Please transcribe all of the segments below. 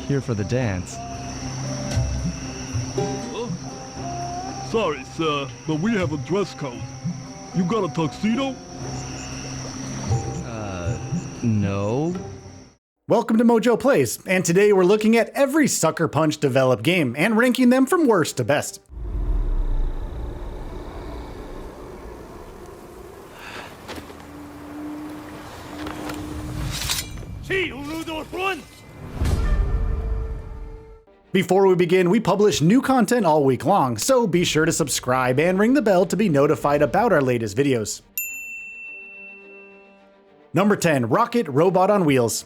here for the dance. Sorry, sir, but we have a dress code. You got a tuxedo? No. Welcome to MojoPlays, and today we're looking at every Sucker Punch developed game and ranking them from worst to best. Before we begin, we publish new content all week long, so be sure to subscribe and ring the bell to be notified about our latest videos. Number 10, Rocket Robot on Wheels.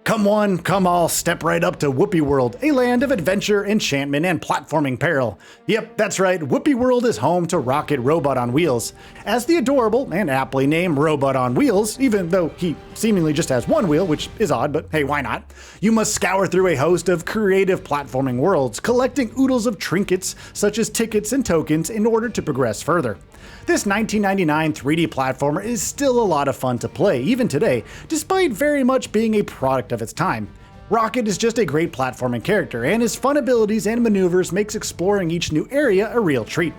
Come one, come all, step right up to Whoopee World, a land of adventure, enchantment, and platforming peril. Yep, that's right, Whoopee World is home to Rocket Robot on Wheels. As the adorable and aptly named Robot on Wheels, even though he seemingly just has one wheel, which is odd, but hey, why not? You must scour through a host of creative platforming worlds, collecting oodles of trinkets such as tickets and tokens in order to progress further. This 1999 3D platformer is still a lot of fun to play, even today, despite very much being a product of its time. Rocket is just a great platforming character, and his fun abilities and maneuvers makes exploring each new area a real treat.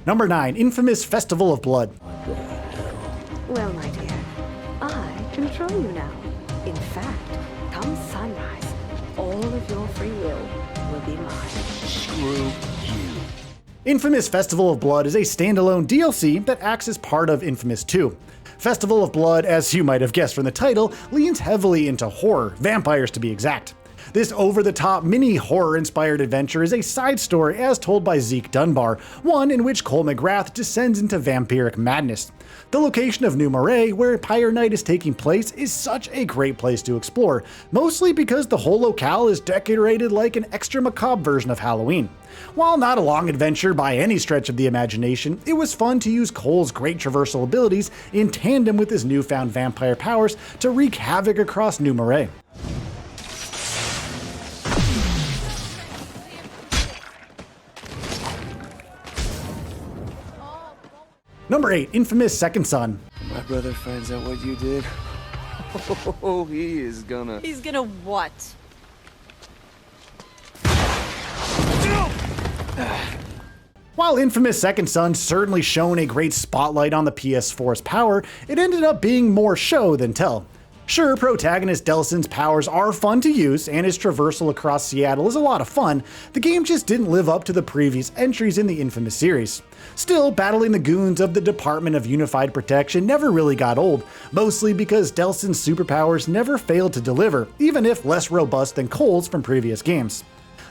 Number 9, Infamous Festival of Blood. Well, my dear, I control you now. In fact, come sunrise, all of your free will be mine. Screw you. Infamous Festival of Blood is a standalone DLC that acts as part of Infamous 2. Festival of Blood, as you might have guessed from the title, leans heavily into horror, vampires to be exact. This over-the-top mini-horror-inspired adventure is a side story as told by Zeke Dunbar, one in which Cole McGrath descends into vampiric madness. The location of New Moray, where Pyre Night is taking place, is such a great place to explore, mostly because the whole locale is decorated like an extra macabre version of Halloween. While not a long adventure by any stretch of the imagination, it was fun to use Cole's great traversal abilities in tandem with his newfound vampire powers to wreak havoc across New Moray. Number 8, Infamous Second Son. My brother finds out what you did. Oh, he is gonna... He's gonna what? While Infamous Second Son certainly shone a great spotlight on the PS4's power, it ended up being more show than tell. Sure, protagonist Delson's powers are fun to use, and his traversal across Seattle is a lot of fun, the game just didn't live up to the previous entries in the Infamous series. Still, battling the goons of the Department of Unified Protection never really got old, mostly because Delson's superpowers never failed to deliver, even if less robust than Cole's from previous games.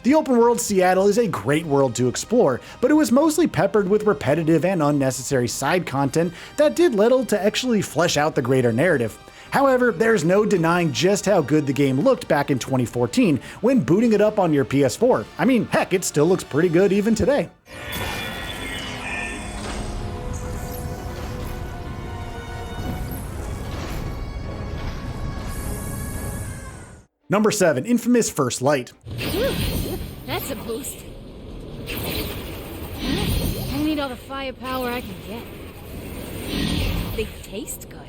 The open world Seattle is a great world to explore, but it was mostly peppered with repetitive and unnecessary side content that did little to actually flesh out the greater narrative. However, there's no denying just how good the game looked back in 2014 when booting it up on your PS4. I mean, heck, it still looks pretty good even today. Number 7, Infamous First Light. That's a boost. I need all the firepower I can get. They taste good.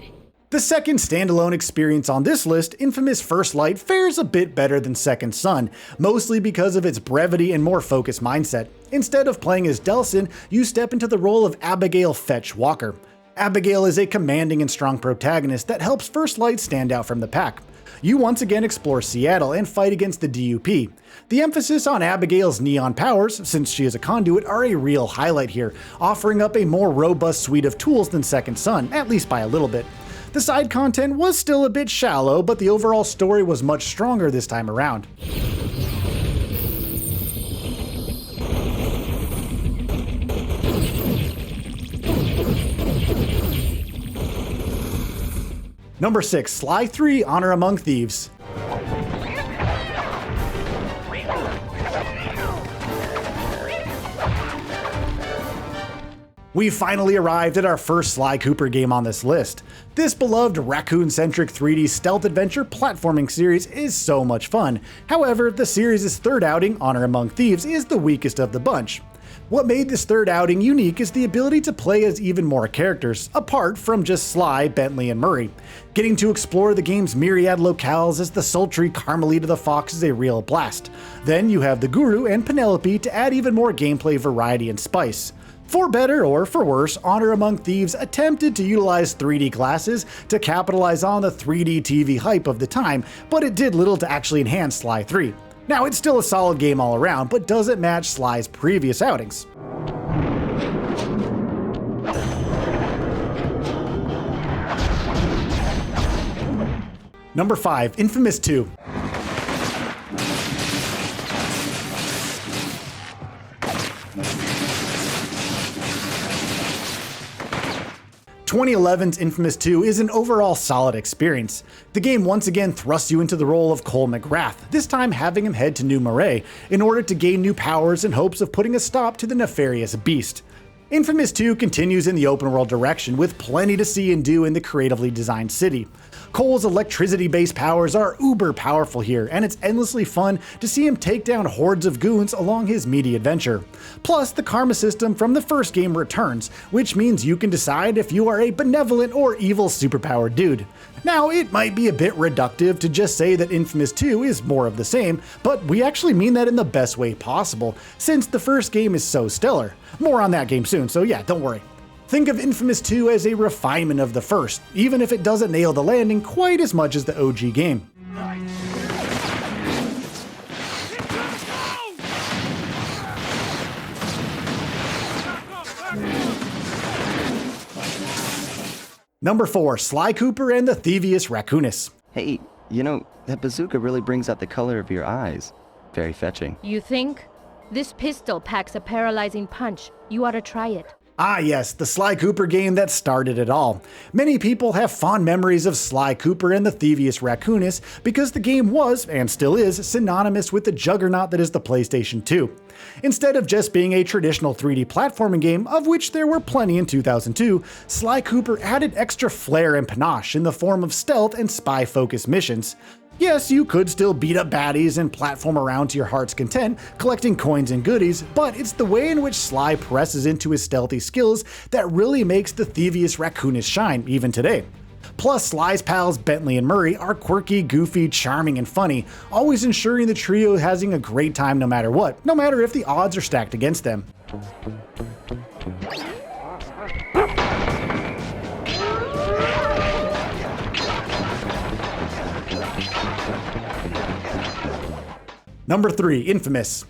The second standalone experience on this list, Infamous First Light, fares a bit better than Second Son, mostly because of its brevity and more focused mindset. Instead of playing as Delson, you step into the role of Abigail Fetch Walker. Abigail is a commanding and strong protagonist that helps First Light stand out from the pack. You once again explore Seattle and fight against the DUP. The emphasis on Abigail's neon powers, since she is a conduit, are a real highlight here, offering up a more robust suite of tools than Second Son, at least by a little bit. The side content was still a bit shallow, but the overall story was much stronger this time around. Number 6, Sly III: Honor Among Thieves. We finally arrived at our first Sly Cooper game on this list. This beloved raccoon-centric 3D stealth adventure platforming series is so much fun. However, the series' third outing, Honor Among Thieves, is the weakest of the bunch. What made this third outing unique is the ability to play as even more characters, apart from just Sly, Bentley, and Murray. Getting to explore the game's myriad locales as the sultry Carmelita the Fox is a real blast. Then you have the Guru and Penelope to add even more gameplay variety and spice. For better or for worse, Honor Among Thieves attempted to utilize 3D glasses to capitalize on the 3D TV hype of the time, but it did little to actually enhance Sly III. Now, it's still a solid game all around, but doesn't match Sly's previous outings. Number 5, Infamous 2. 2011's Infamous 2 is an overall solid experience. The game once again thrusts you into the role of Cole McGrath, this time having him head to New Marais in order to gain new powers in hopes of putting a stop to the nefarious beast. Infamous 2 continues in the open world direction with plenty to see and do in the creatively designed city. Cole's electricity-based powers are uber powerful here, and it's endlessly fun to see him take down hordes of goons along his meaty adventure. Plus, the karma system from the first game returns, which means you can decide if you are a benevolent or evil superpowered dude. Now, it might be a bit reductive to just say that Infamous 2 is more of the same, but we actually mean that in the best way possible, since the first game is so stellar. More on that game soon, so yeah, don't worry. Think of Infamous 2 as a refinement of the first, even if it doesn't nail the landing quite as much as the OG game. Number 4, Sly Cooper and the Thievvious Raccoonist. Hey, you know, that bazooka really brings out the color of your eyes. Very fetching. You think? This pistol packs a paralyzing punch. You ought to try it. Ah yes, the Sly Cooper game that started it all. Many people have fond memories of Sly Cooper and the Thievvious Raccoonist because the game was, and still is, synonymous with the juggernaut that is the PlayStation 2. Instead of just being a traditional 3D platforming game, of which there were plenty in 2002, Sly Cooper added extra flair and panache in the form of stealth and spy-focused missions. Yes, you could still beat up baddies and platform around to your heart's content, collecting coins and goodies, but it's the way in which Sly presses into his stealthy skills that really makes the Thievvious Raccoonist shine, even today. Plus, Sly's pals Bentley and Murray are quirky, goofy, charming, and funny, always ensuring the trio is having a great time no matter what, no matter if the odds are stacked against them. Number 3, Infamous.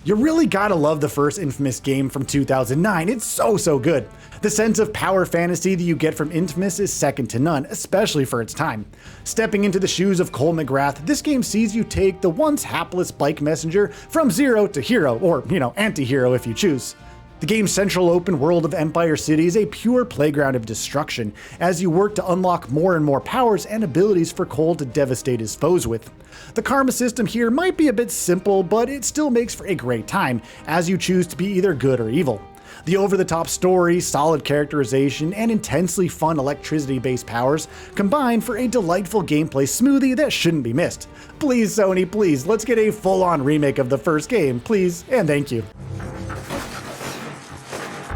You really gotta love the first Infamous game from 2009, it's so good. The sense of power fantasy that you get from Infamous is second to none, especially for its time. Stepping into the shoes of Cole McGrath, this game sees you take the once hapless bike messenger from zero to hero, or, anti-hero if you choose. The game's central open world of Empire City is a pure playground of destruction, as you work to unlock more and more powers and abilities for Cole to devastate his foes with. The karma system here might be a bit simple, but it still makes for a great time, as you choose to be either good or evil. The over-the-top story, solid characterization, and intensely fun electricity-based powers combine for a delightful gameplay smoothie that shouldn't be missed. Please, Sony, please, let's get a full-on remake of the first game, please, and thank you.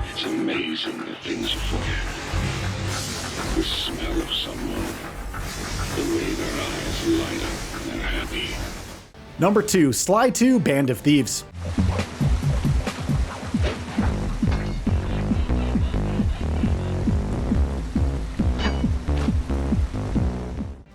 It's amazing the things you forget. The smell of someone. The way their eyes light up when they're happy. Number 2, Sly II: Band of Thieves.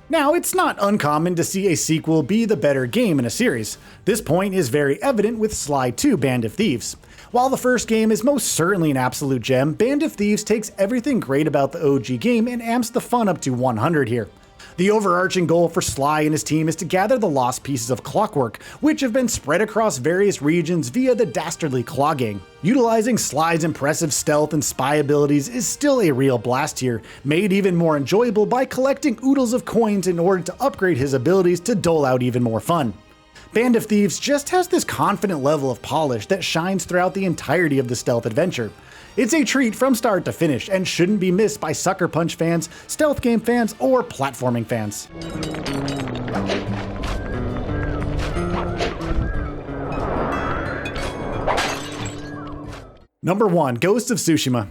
Now, it's not uncommon to see a sequel be the better game in a series. This point is very evident with Sly II: Band of Thieves. While the first game is most certainly an absolute gem, Band of Thieves takes everything great about the OG game and amps the fun up to 100 here. The overarching goal for Sly and his team is to gather the lost pieces of clockwork, which have been spread across various regions via the dastardly Claw Gang. Utilizing Sly's impressive stealth and spy abilities is still a real blast here, made even more enjoyable by collecting oodles of coins in order to upgrade his abilities to dole out even more fun. Band of Thieves just has this confident level of polish that shines throughout the entirety of the stealth adventure. It's a treat from start to finish and shouldn't be missed by Sucker Punch fans, stealth game fans, or platforming fans. Number 1. Ghost of Tsushima.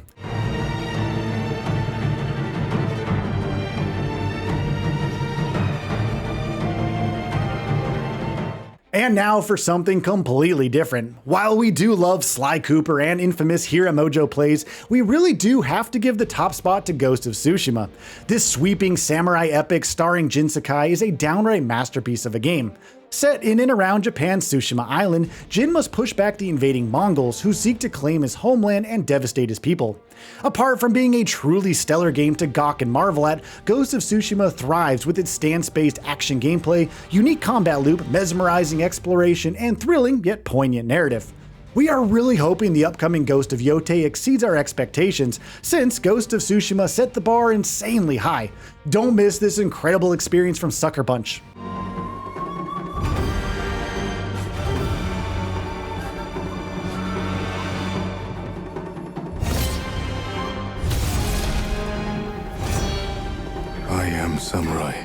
And now for something completely different. While we do love Sly Cooper and Infamous here at MojoPlays, we really do have to give the top spot to Ghost of Tsushima. This sweeping samurai epic starring Jin Sakai is a downright masterpiece of a game. Set in and around Japan's Tsushima Island, Jin must push back the invading Mongols who seek to claim his homeland and devastate his people. Apart from being a truly stellar game to gawk and marvel at, Ghost of Tsushima thrives with its stance-based action gameplay, unique combat loop, mesmerizing exploration, and thrilling yet poignant narrative. We are really hoping the upcoming Ghost of Yotei exceeds our expectations, since Ghost of Tsushima set the bar insanely high. Don't miss this incredible experience from Sucker Punch. I am samurai.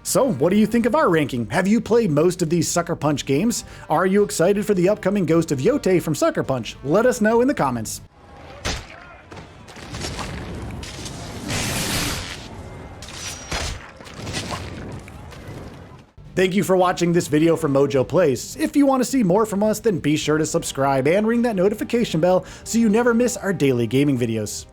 So, what do you think of our ranking? Have you played most of these Sucker Punch games? Are you excited for the upcoming Ghost of Yotei from Sucker Punch? Let us know in the comments. Thank you for watching this video from MojoPlays. If you want to see more from us, then be sure to subscribe and ring that notification bell so you never miss our daily gaming videos.